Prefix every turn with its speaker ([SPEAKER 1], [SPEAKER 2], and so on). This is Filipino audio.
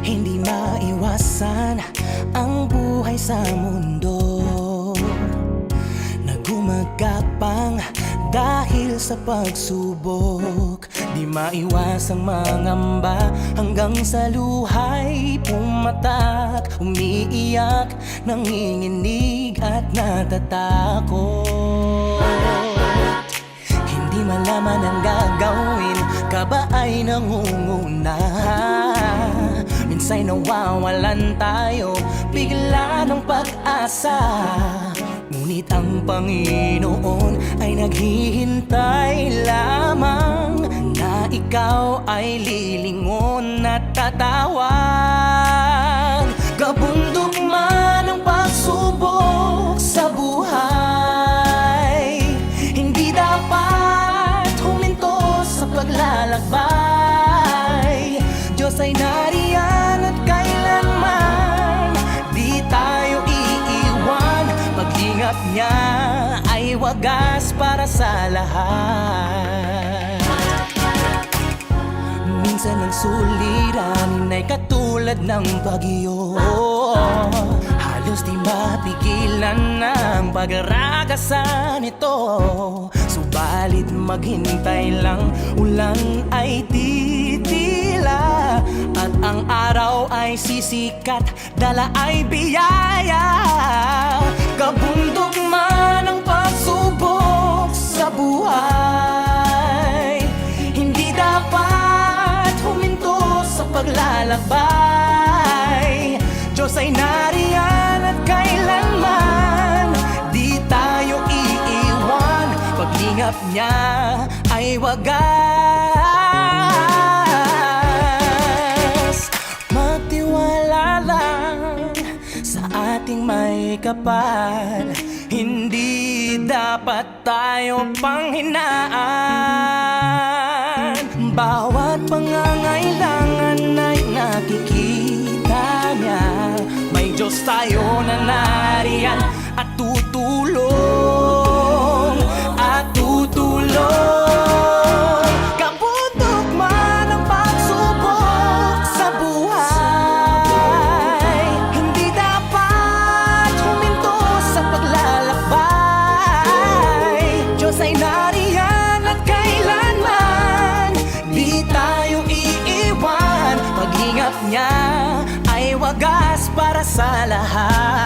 [SPEAKER 1] Hindi maiwasan ang buhay sa mundo na gumagapang dahil sa pagsubok. Di maiwasang mangamba hanggang sa luha'y pumatak. Umiiyak, nanginginig at natatakot. Hindi malaman ang gagawin, kaba ay nangunguna. Minsa'y nawawalan tayo bigla ng pag-asa. Ngunit ang Panginoon ay naghihintay lamang na ikaw ay lilingon at tatawag. Kabundok man ang pagsubok sa buhay, hindi dapat huminto sa paglalakbay. Diyos ay nariyan at kailanman di tayo iiwan. Pag-ingat niya ay wagas para sa lahat. Minsan ang suliranin ay katulad ng bagyo, halos di mapigilan ng pag-aragasan ito. Subalit maghintay lang, ulan ay titila at ang araw ay sisikat, dala ay biyaya. Kabundok man ang pagsubok sa buhay, hindi dapat huminto sa paglalakbay. Diyos ay nariyan at kailanman di tayo iiwan. Pag-ingat niya ay wagas. Magtiwala lang sa ating may kapal, hindi dapat tayo panghinaan. Bawat pangangailangan ay nakikita niya. May Diyos tayo na nariyan at tutulong, at tutulong. Kabundok man ang pagsubok sa buhay, hindi dapat huminto sa paglalakbay. Diyos ay nariyan at kailanman di tayo iiwan. Pag-ingat niya ay wagas para sa lahat.